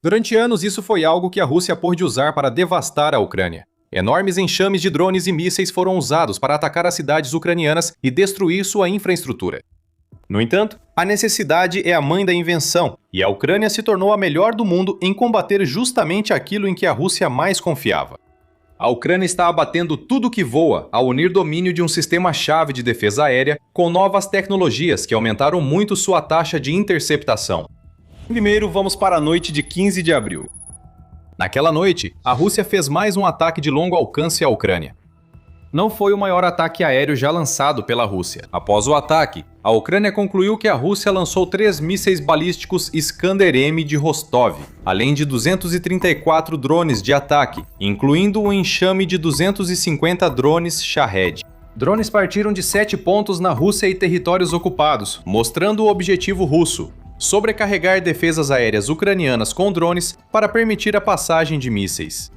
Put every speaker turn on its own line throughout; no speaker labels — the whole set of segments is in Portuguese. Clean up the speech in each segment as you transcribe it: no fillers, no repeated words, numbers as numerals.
Durante anos, isso foi algo que a Rússia pôde usar para devastar a Ucrânia. Enormes enxames de drones e mísseis foram usados para atacar as cidades ucranianas e destruir sua infraestrutura. No entanto, a necessidade é a mãe da invenção, e a Ucrânia se tornou a melhor do mundo em combater justamente aquilo em que a Rússia mais confiava. A Ucrânia está abatendo tudo que voa ao unir domínio de um sistema-chave de defesa aérea com novas tecnologias que aumentaram muito sua taxa de interceptação. Primeiro, vamos para a noite de 15 de abril. Naquela noite, a Rússia fez mais um ataque de longo alcance à Ucrânia. Não foi o maior ataque aéreo já lançado pela Rússia. Após o ataque, a Ucrânia concluiu que a Rússia lançou 3 mísseis balísticos Iskander-M de Rostov, além de 234 drones de ataque, incluindo um enxame de 250 drones Shahed. Drones partiram de 7 pontos na Rússia e territórios ocupados, mostrando o objetivo russo: sobrecarregar defesas aéreas ucranianas com drones para permitir a passagem de mísseis.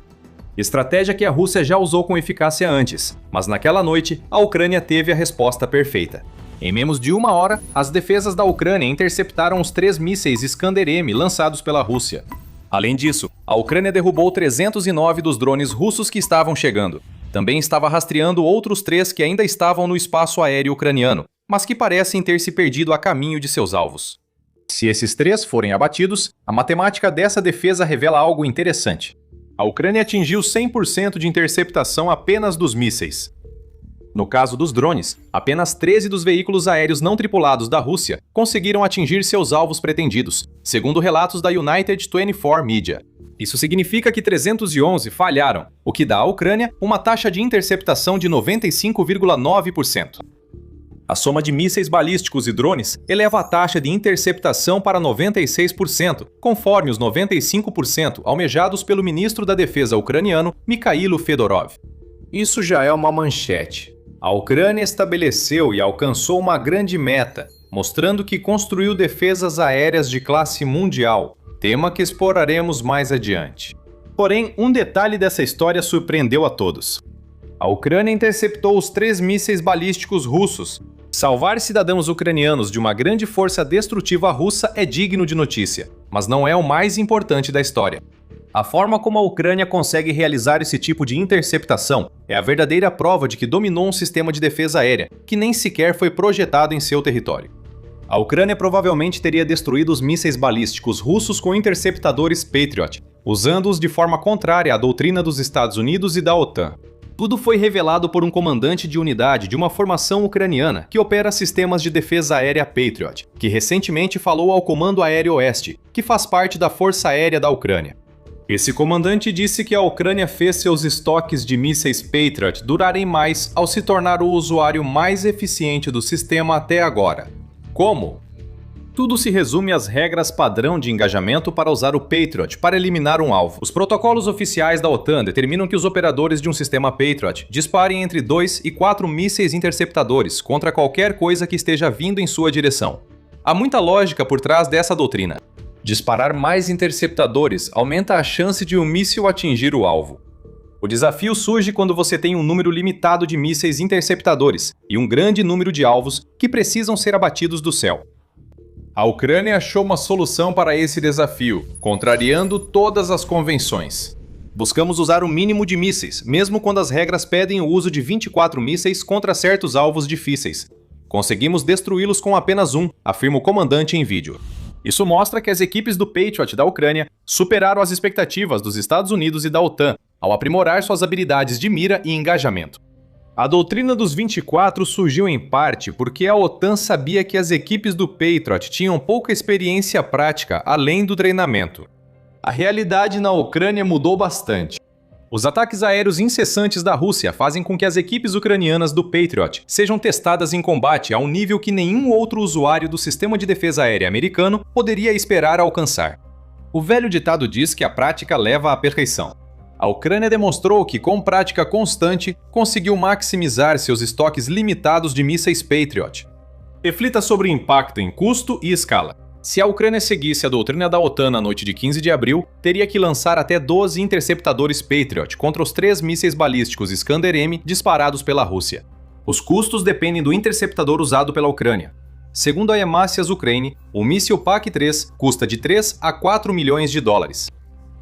Estratégia que a Rússia já usou com eficácia antes, mas naquela noite a Ucrânia teve a resposta perfeita. Em menos de 1 hora, as defesas da Ucrânia interceptaram os 3 mísseis Iskander-M lançados pela Rússia. Além disso, a Ucrânia derrubou 309 dos drones russos que estavam chegando. Também estava rastreando outros 3 que ainda estavam no espaço aéreo ucraniano, mas que parecem ter se perdido a caminho de seus alvos. Se esses 3 forem abatidos, a matemática dessa defesa revela algo interessante. A Ucrânia atingiu 100% de interceptação apenas dos mísseis. No caso dos drones, apenas 13 dos veículos aéreos não tripulados da Rússia conseguiram atingir seus alvos pretendidos, segundo relatos da United 24 Media. Isso significa que 311 falharam, o que dá à Ucrânia uma taxa de interceptação de 95,9%. A soma de mísseis balísticos e drones eleva a taxa de interceptação para 96%, conforme os 95% almejados pelo ministro da Defesa ucraniano, Mikhailo Fedorov. Isso já é uma manchete. A Ucrânia estabeleceu e alcançou uma grande meta, mostrando que construiu defesas aéreas de classe mundial, tema que exploraremos mais adiante. Porém, um detalhe dessa história surpreendeu a todos. A Ucrânia interceptou os 3 mísseis balísticos russos. Salvar cidadãos ucranianos de uma grande força destrutiva russa é digno de notícia, mas não é o mais importante da história. A forma como a Ucrânia consegue realizar esse tipo de interceptação é a verdadeira prova de que dominou um sistema de defesa aérea que nem sequer foi projetado em seu território. A Ucrânia provavelmente teria destruído os mísseis balísticos russos com interceptadores Patriot, usando-os de forma contrária à doutrina dos Estados Unidos e da OTAN. Tudo foi revelado por um comandante de unidade de uma formação ucraniana que opera sistemas de defesa aérea Patriot, que recentemente falou ao Comando Aéreo Oeste, que faz parte da Força Aérea da Ucrânia. Esse comandante disse que a Ucrânia fez seus estoques de mísseis Patriot durarem mais ao se tornar o usuário mais eficiente do sistema até agora. Como? Tudo se resume às regras padrão de engajamento para usar o Patriot para eliminar um alvo. Os protocolos oficiais da OTAN determinam que os operadores de um sistema Patriot disparem entre 2 e 4 mísseis interceptadores contra qualquer coisa que esteja vindo em sua direção. Há muita lógica por trás dessa doutrina. Disparar mais interceptadores aumenta a chance de um míssil atingir o alvo. O desafio surge quando você tem um número limitado de mísseis interceptadores e um grande número de alvos que precisam ser abatidos do céu. A Ucrânia achou uma solução para esse desafio, contrariando todas as convenções. Buscamos usar o mínimo de mísseis, mesmo quando as regras pedem o uso de 24 mísseis contra certos alvos difíceis. Conseguimos destruí-los com apenas um, afirma o comandante em vídeo. Isso mostra que as equipes do Patriot da Ucrânia superaram as expectativas dos Estados Unidos e da OTAN ao aprimorar suas habilidades de mira e engajamento. A doutrina dos 24 surgiu em parte porque a OTAN sabia que as equipes do Patriot tinham pouca experiência prática além do treinamento. A realidade na Ucrânia mudou bastante. Os ataques aéreos incessantes da Rússia fazem com que as equipes ucranianas do Patriot sejam testadas em combate a um nível que nenhum outro usuário do sistema de defesa aérea americano poderia esperar alcançar. O velho ditado diz que a prática leva à perfeição. A Ucrânia demonstrou que, com prática constante, conseguiu maximizar seus estoques limitados de mísseis Patriot. Reflita sobre o impacto em custo e escala. Se a Ucrânia seguisse a doutrina da OTAN na noite de 15 de abril, teria que lançar até 12 interceptadores Patriot contra os 3 mísseis balísticos Iskander-M disparados pela Rússia. Os custos dependem do interceptador usado pela Ucrânia. Segundo a Emacias Ukraine, o míssil PAC-3 custa de 3 a 4 milhões de dólares.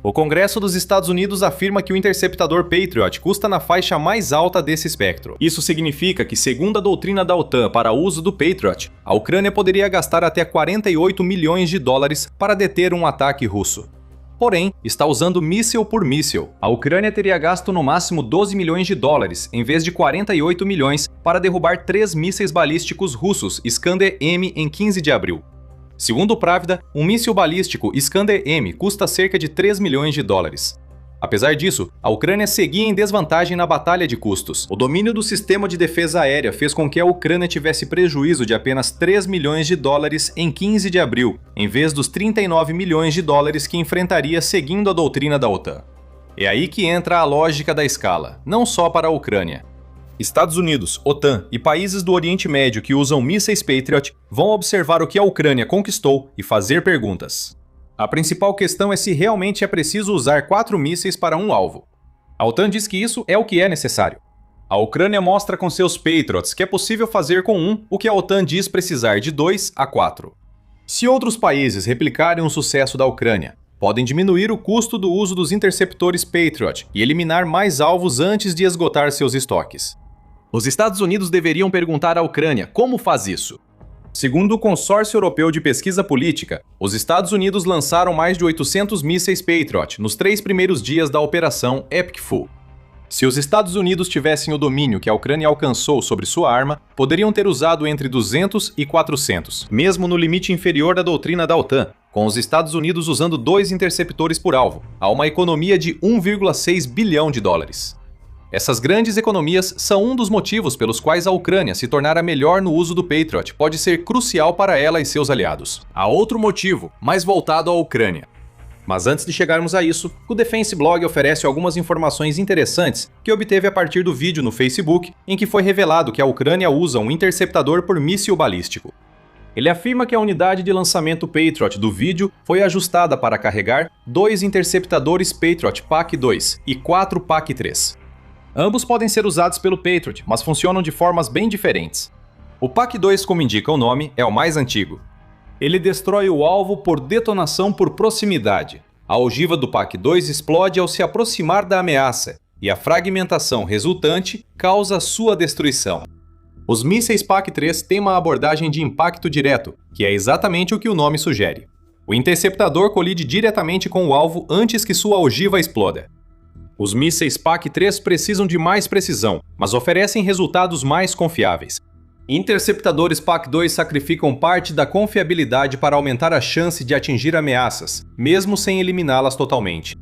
O Congresso dos Estados Unidos afirma que o interceptador Patriot custa na faixa mais alta desse espectro. Isso significa que, segundo a doutrina da OTAN para o uso do Patriot, a Ucrânia poderia gastar até 48 milhões de dólares para deter um ataque russo. Porém, está usando míssil por míssil. A Ucrânia teria gasto no máximo 12 milhões de dólares, em vez de 48 milhões, para derrubar 3 mísseis balísticos russos Iskander-M em 15 de abril. Segundo o Pravda, um míssil balístico Iskander-M custa cerca de 3 milhões de dólares. Apesar disso, a Ucrânia seguia em desvantagem na batalha de custos. O domínio do sistema de defesa aérea fez com que a Ucrânia tivesse prejuízo de apenas 3 milhões de dólares em 15 de abril, em vez dos 39 milhões de dólares que enfrentaria seguindo a doutrina da OTAN. É aí que entra a lógica da escala, não só para a Ucrânia. Estados Unidos, OTAN e países do Oriente Médio que usam mísseis Patriot vão observar o que a Ucrânia conquistou e fazer perguntas. A principal questão é se realmente é preciso usar 4 mísseis para um alvo. A OTAN diz que isso é o que é necessário. A Ucrânia mostra com seus Patriots que é possível fazer com um o que a OTAN diz precisar de 2 a 4. Se outros países replicarem o sucesso da Ucrânia, podem diminuir o custo do uso dos interceptores Patriot e eliminar mais alvos antes de esgotar seus estoques. Os Estados Unidos deveriam perguntar à Ucrânia como faz isso. Segundo o Consórcio Europeu de Pesquisa Política, os Estados Unidos lançaram mais de 800 mísseis Patriot nos 3 primeiros dias da Operação Epic Full. Se os Estados Unidos tivessem o domínio que a Ucrânia alcançou sobre sua arma, poderiam ter usado entre 200 e 400, mesmo no limite inferior da doutrina da OTAN, com os Estados Unidos usando 2 interceptores por alvo, a uma economia de 1,6 bilhão de dólares. Essas grandes economias são um dos motivos pelos quais a Ucrânia se tornara melhor no uso do Patriot pode ser crucial para ela e seus aliados. Há outro motivo, mais voltado à Ucrânia. Mas antes de chegarmos a isso, o Defense Blog oferece algumas informações interessantes que obteve a partir do vídeo no Facebook em que foi revelado que a Ucrânia usa um interceptador por míssil balístico. Ele afirma que a unidade de lançamento Patriot do vídeo foi ajustada para carregar 2 interceptadores Patriot PAC-2 e 4 PAC-3. Ambos podem ser usados pelo Patriot, mas funcionam de formas bem diferentes. O PAC-2, como indica o nome, é o mais antigo. Ele destrói o alvo por detonação por proximidade. A ogiva do PAC-2 explode ao se aproximar da ameaça, e a fragmentação resultante causa sua destruição. Os mísseis PAC-3 têm uma abordagem de impacto direto, que é exatamente o que o nome sugere. O interceptador colide diretamente com o alvo antes que sua ogiva exploda. Os mísseis PAC-3 precisam de mais precisão, mas oferecem resultados mais confiáveis. Interceptadores PAC-2 sacrificam parte da confiabilidade para aumentar a chance de atingir ameaças, mesmo sem eliminá-las totalmente.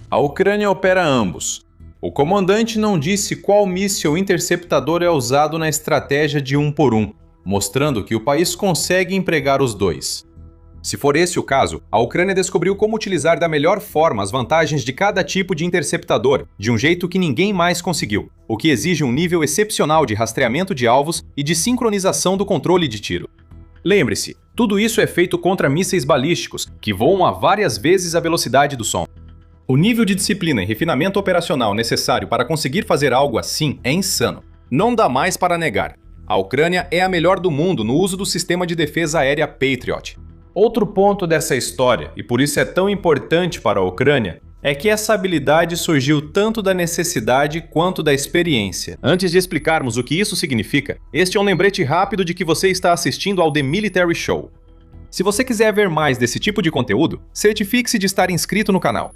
A Ucrânia opera ambos. O comandante não disse qual míssil interceptador é usado na estratégia de 1 por 1, mostrando que o país consegue empregar os dois. Se for esse o caso, a Ucrânia descobriu como utilizar da melhor forma as vantagens de cada tipo de interceptador, de um jeito que ninguém mais conseguiu, o que exige um nível excepcional de rastreamento de alvos e de sincronização do controle de tiro. Lembre-se, tudo isso é feito contra mísseis balísticos, que voam a várias vezes a velocidade do som. O nível de disciplina e refinamento operacional necessário para conseguir fazer algo assim é insano. Não dá mais para negar. A Ucrânia é a melhor do mundo no uso do sistema de defesa aérea Patriot. Outro ponto dessa história, e por isso é tão importante para a Ucrânia, é que essa habilidade surgiu tanto da necessidade quanto da experiência. Antes de explicarmos o que isso significa, este é um lembrete rápido de que você está assistindo ao The Military Show. Se você quiser ver mais desse tipo de conteúdo, certifique-se de estar inscrito no canal.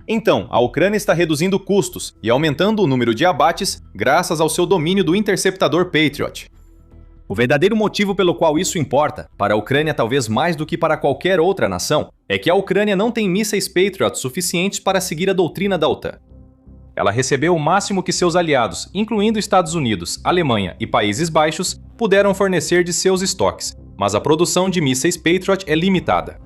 Então, a Ucrânia está reduzindo custos e aumentando o número de abates graças ao seu domínio do interceptador Patriot. O verdadeiro motivo pelo qual isso importa, para a Ucrânia talvez mais do que para qualquer outra nação, é que a Ucrânia não tem mísseis Patriot suficientes para seguir a doutrina da OTAN. Ela recebeu o máximo que seus aliados, incluindo Estados Unidos, Alemanha e Países Baixos, puderam fornecer de seus estoques, mas a produção de mísseis Patriot é limitada.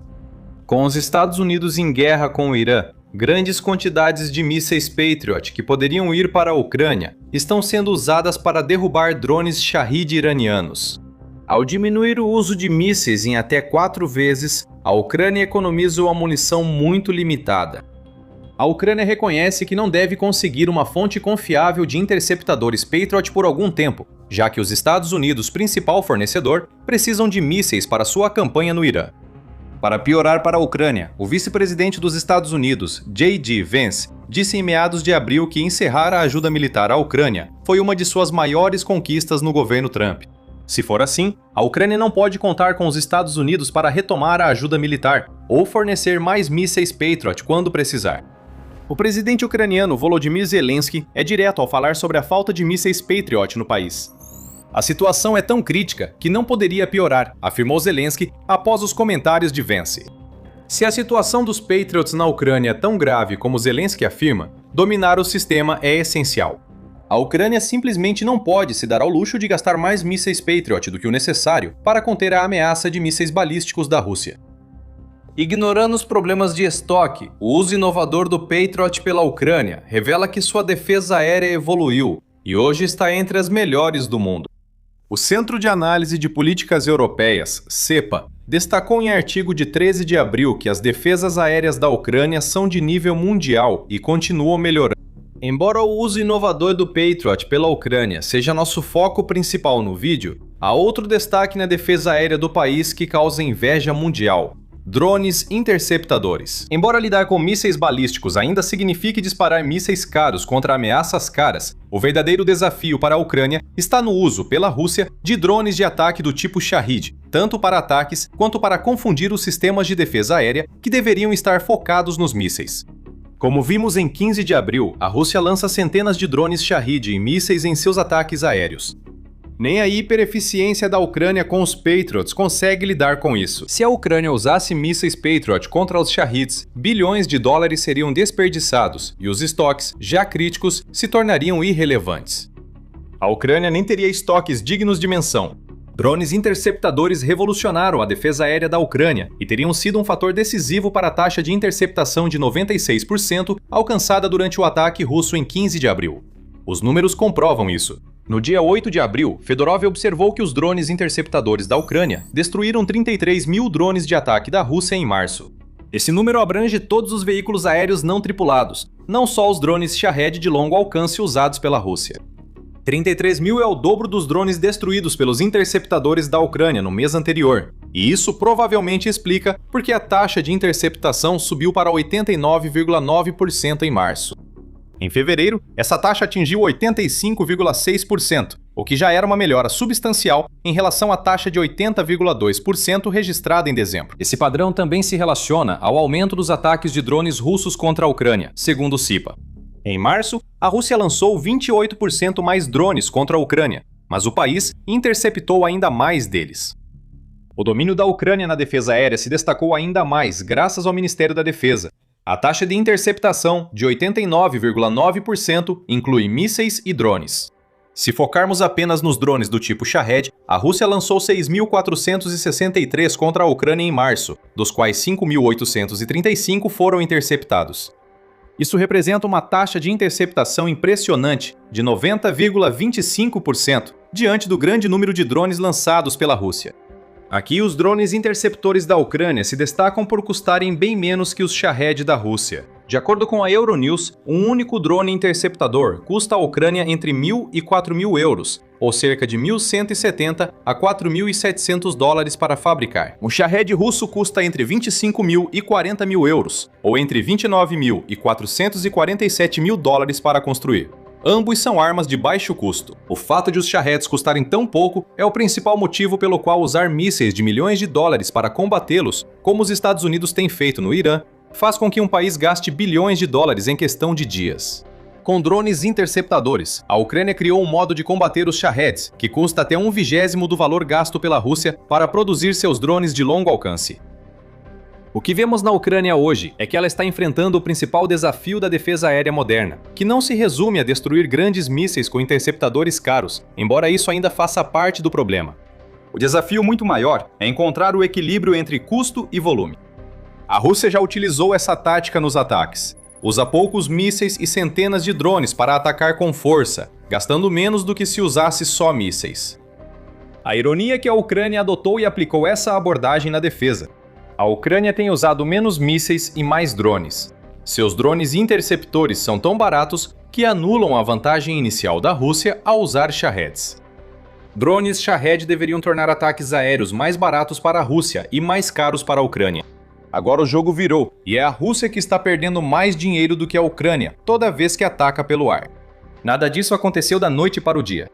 Com os Estados Unidos em guerra com o Irã, grandes quantidades de mísseis Patriot que poderiam ir para a Ucrânia estão sendo usadas para derrubar drones Shahed iranianos. Ao diminuir o uso de mísseis em até 4 vezes, a Ucrânia economiza uma munição muito limitada. a Ucrânia reconhece que não deve conseguir uma fonte confiável de interceptadores Patriot por algum tempo, já que os Estados Unidos, principal fornecedor, precisam de mísseis para sua campanha no Irã. Para piorar para a Ucrânia, o vice-presidente dos Estados Unidos, J.D. Vance, disse em meados de abril que encerrar a ajuda militar à Ucrânia foi uma de suas maiores conquistas no governo Trump. Se for assim, a Ucrânia não pode contar com os Estados Unidos para retomar a ajuda militar ou fornecer mais mísseis Patriot quando precisar. O presidente ucraniano Volodymyr Zelensky é direto ao falar sobre a falta de mísseis Patriot no país. A situação é tão crítica que não poderia piorar, afirmou Zelensky após os comentários de Vance. Se a situação dos Patriots na Ucrânia é tão grave como Zelensky afirma, dominar o sistema é essencial. A Ucrânia simplesmente não pode se dar ao luxo de gastar mais mísseis Patriot do que o necessário para conter a ameaça de mísseis balísticos da Rússia. Ignorando os problemas de estoque, o uso inovador do Patriot pela Ucrânia revela que sua defesa aérea evoluiu e hoje está entre as melhores do mundo. O Centro de Análise de Políticas Europeias, CEPA, destacou em artigo de 13 de abril que as defesas aéreas da Ucrânia são de nível mundial e continuam melhorando. Embora o uso inovador do Patriot pela Ucrânia seja nosso foco principal no vídeo, há outro destaque na defesa aérea do país que causa inveja mundial: drones interceptadores. Embora lidar com mísseis balísticos ainda signifique disparar mísseis caros contra ameaças caras, o verdadeiro desafio para a Ucrânia está no uso, pela Rússia, de drones de ataque do tipo Shahed, tanto para ataques quanto para confundir os sistemas de defesa aérea que deveriam estar focados nos mísseis. Como vimos em 15 de abril, a Rússia lança centenas de drones Shahed e mísseis em seus ataques aéreos. Nem a hipereficiência da Ucrânia com os Patriots consegue lidar com isso. Se a Ucrânia usasse mísseis Patriot contra os Shaheds, bilhões de dólares seriam desperdiçados e os estoques, já críticos, se tornariam irrelevantes. A Ucrânia nem teria estoques dignos de menção. Drones interceptadores revolucionaram a defesa aérea da Ucrânia e teriam sido um fator decisivo para a taxa de interceptação de 96% alcançada durante o ataque russo em 15 de abril. Os números comprovam isso. No dia 8 de abril, Fedorov observou que os drones interceptadores da Ucrânia destruíram 33 mil drones de ataque da Rússia em março. Esse número abrange todos os veículos aéreos não tripulados, não só os drones Shahed de longo alcance usados pela Rússia. 33 mil é o dobro dos drones destruídos pelos interceptadores da Ucrânia no mês anterior, e isso provavelmente explica porque a taxa de interceptação subiu para 89,9% em março. Em fevereiro, essa taxa atingiu 85,6%, o que já era uma melhora substancial em relação à taxa de 80,2% registrada em dezembro. Esse padrão também se relaciona ao aumento dos ataques de drones russos contra a Ucrânia, segundo o CIPA. Em março, a Rússia lançou 28% mais drones contra a Ucrânia, mas o país interceptou ainda mais deles. O domínio da Ucrânia na defesa aérea se destacou ainda mais graças ao Ministério da Defesa. A taxa de interceptação, de 89,9%, inclui mísseis e drones. Se focarmos apenas nos drones do tipo Shahed, a Rússia lançou 6.463 contra a Ucrânia em março, dos quais 5.835 foram interceptados. Isso representa uma taxa de interceptação impressionante, de 90,25%, diante do grande número de drones lançados pela Rússia. Aqui, os drones interceptores da Ucrânia se destacam por custarem bem menos que os Shahed da Rússia. De acordo com a Euronews, um único drone interceptador custa à Ucrânia entre 1.000 e 4.000 euros, ou cerca de 1.170 a 4.700 dólares para fabricar. Um Shahed russo custa entre 25.000 e 40.000 euros, ou entre 29.000 e 447.000 dólares para construir. Ambos são armas de baixo custo. O fato de os Shaheds custarem tão pouco é o principal motivo pelo qual usar mísseis de milhões de dólares para combatê-los, como os Estados Unidos têm feito no Irã, faz com que um país gaste bilhões de dólares em questão de dias. Com drones interceptadores, a Ucrânia criou um modo de combater os Shaheds, que custa até 1/20 do valor gasto pela Rússia para produzir seus drones de longo alcance. O que vemos na Ucrânia hoje é que ela está enfrentando o principal desafio da defesa aérea moderna, que não se resume a destruir grandes mísseis com interceptadores caros, embora isso ainda faça parte do problema. O desafio muito maior é encontrar o equilíbrio entre custo e volume. A Rússia já utilizou essa tática nos ataques. Usa poucos mísseis e centenas de drones para atacar com força, gastando menos do que se usasse só mísseis. A ironia é que a Ucrânia adotou e aplicou essa abordagem na defesa. A Ucrânia tem usado menos mísseis e mais drones. Seus drones interceptores são tão baratos que anulam a vantagem inicial da Rússia ao usar Shaheds. Drones Shahed deveriam tornar ataques aéreos mais baratos para a Rússia e mais caros para a Ucrânia. Agora o jogo virou, e é a Rússia que está perdendo mais dinheiro do que a Ucrânia, toda vez que ataca pelo ar. Nada disso aconteceu da noite para o dia.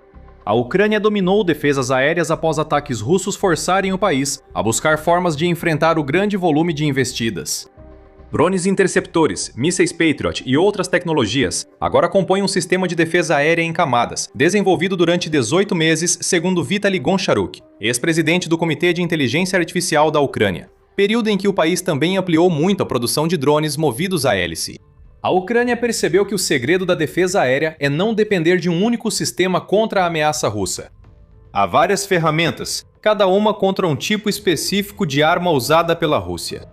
A Ucrânia dominou defesas aéreas após ataques russos forçarem o país a buscar formas de enfrentar o grande volume de investidas. Drones interceptores, mísseis Patriot e outras tecnologias agora compõem um sistema de defesa aérea em camadas, desenvolvido durante 18 meses, segundo Vitaly Goncharuk, ex-presidente do Comitê de Inteligência Artificial da Ucrânia, período em que o país também ampliou muito a produção de drones movidos a hélice. A Ucrânia percebeu que o segredo da defesa aérea é não depender de um único sistema contra a ameaça russa. Há várias ferramentas, cada uma contra um tipo específico de arma usada pela Rússia.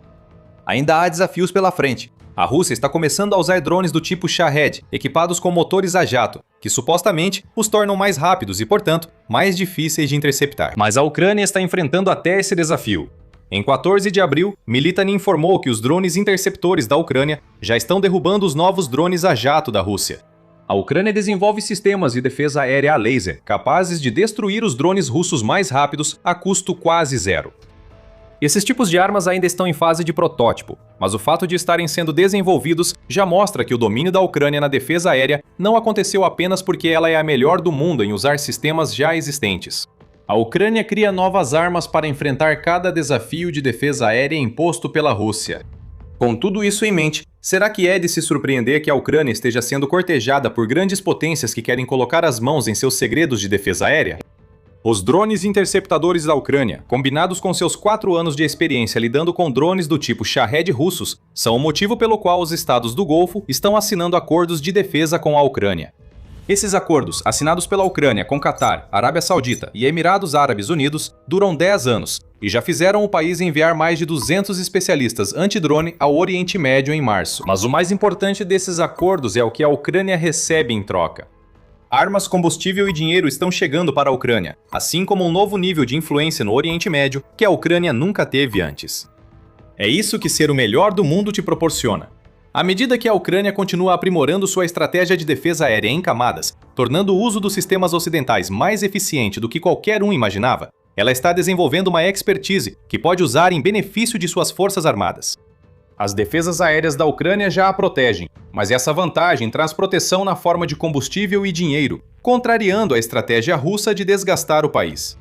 Ainda há desafios pela frente. A Rússia está começando a usar drones do tipo Shahed, equipados com motores a jato, que supostamente os tornam mais rápidos e, portanto, mais difíceis de interceptar. Mas a Ucrânia está enfrentando até esse desafio. Em 14 de abril, Militany informou que os drones interceptores da Ucrânia já estão derrubando os novos drones a jato da Rússia. A Ucrânia desenvolve sistemas de defesa aérea a laser, capazes de destruir os drones russos mais rápidos a custo quase zero. Esses tipos de armas ainda estão em fase de protótipo, mas o fato de estarem sendo desenvolvidos já mostra que o domínio da Ucrânia na defesa aérea não aconteceu apenas porque ela é a melhor do mundo em usar sistemas já existentes. A Ucrânia cria novas armas para enfrentar cada desafio de defesa aérea imposto pela Rússia. Com tudo isso em mente, será que é de se surpreender que a Ucrânia esteja sendo cortejada por grandes potências que querem colocar as mãos em seus segredos de defesa aérea? Os drones interceptadores da Ucrânia, combinados com seus 4 anos de experiência lidando com drones do tipo Shahed russos, são o motivo pelo qual os estados do Golfo estão assinando acordos de defesa com a Ucrânia. Esses acordos, assinados pela Ucrânia com Catar, Arábia Saudita e Emirados Árabes Unidos, duram 10 anos e já fizeram o país enviar mais de 200 especialistas antidrone ao Oriente Médio em março. Mas o mais importante desses acordos é o que a Ucrânia recebe em troca. Armas, combustível e dinheiro estão chegando para a Ucrânia, assim como um novo nível de influência no Oriente Médio que a Ucrânia nunca teve antes. É isso que ser o melhor do mundo te proporciona. À medida que a Ucrânia continua aprimorando sua estratégia de defesa aérea em camadas, tornando o uso dos sistemas ocidentais mais eficiente do que qualquer um imaginava, ela está desenvolvendo uma expertise que pode usar em benefício de suas forças armadas. As defesas aéreas da Ucrânia já a protegem, mas essa vantagem traz proteção na forma de combustível e dinheiro, contrariando a estratégia russa de desgastar o país.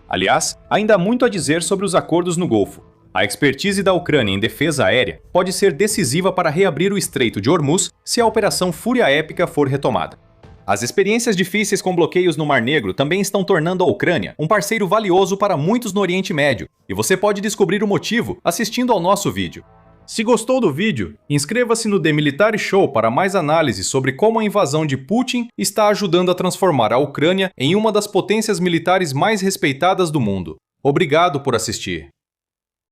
Aliás, ainda há muito a dizer sobre os acordos no Golfo. A expertise da Ucrânia em defesa aérea pode ser decisiva para reabrir o Estreito de Hormuz se a Operação Fúria Épica for retomada. As experiências difíceis com bloqueios no Mar Negro também estão tornando a Ucrânia um parceiro valioso para muitos no Oriente Médio, e você pode descobrir o motivo assistindo ao nosso vídeo. Se gostou do vídeo, inscreva-se no The Military Show para mais análises sobre como a invasão de Putin está ajudando a transformar a Ucrânia em uma das potências militares mais respeitadas do mundo. Obrigado por assistir.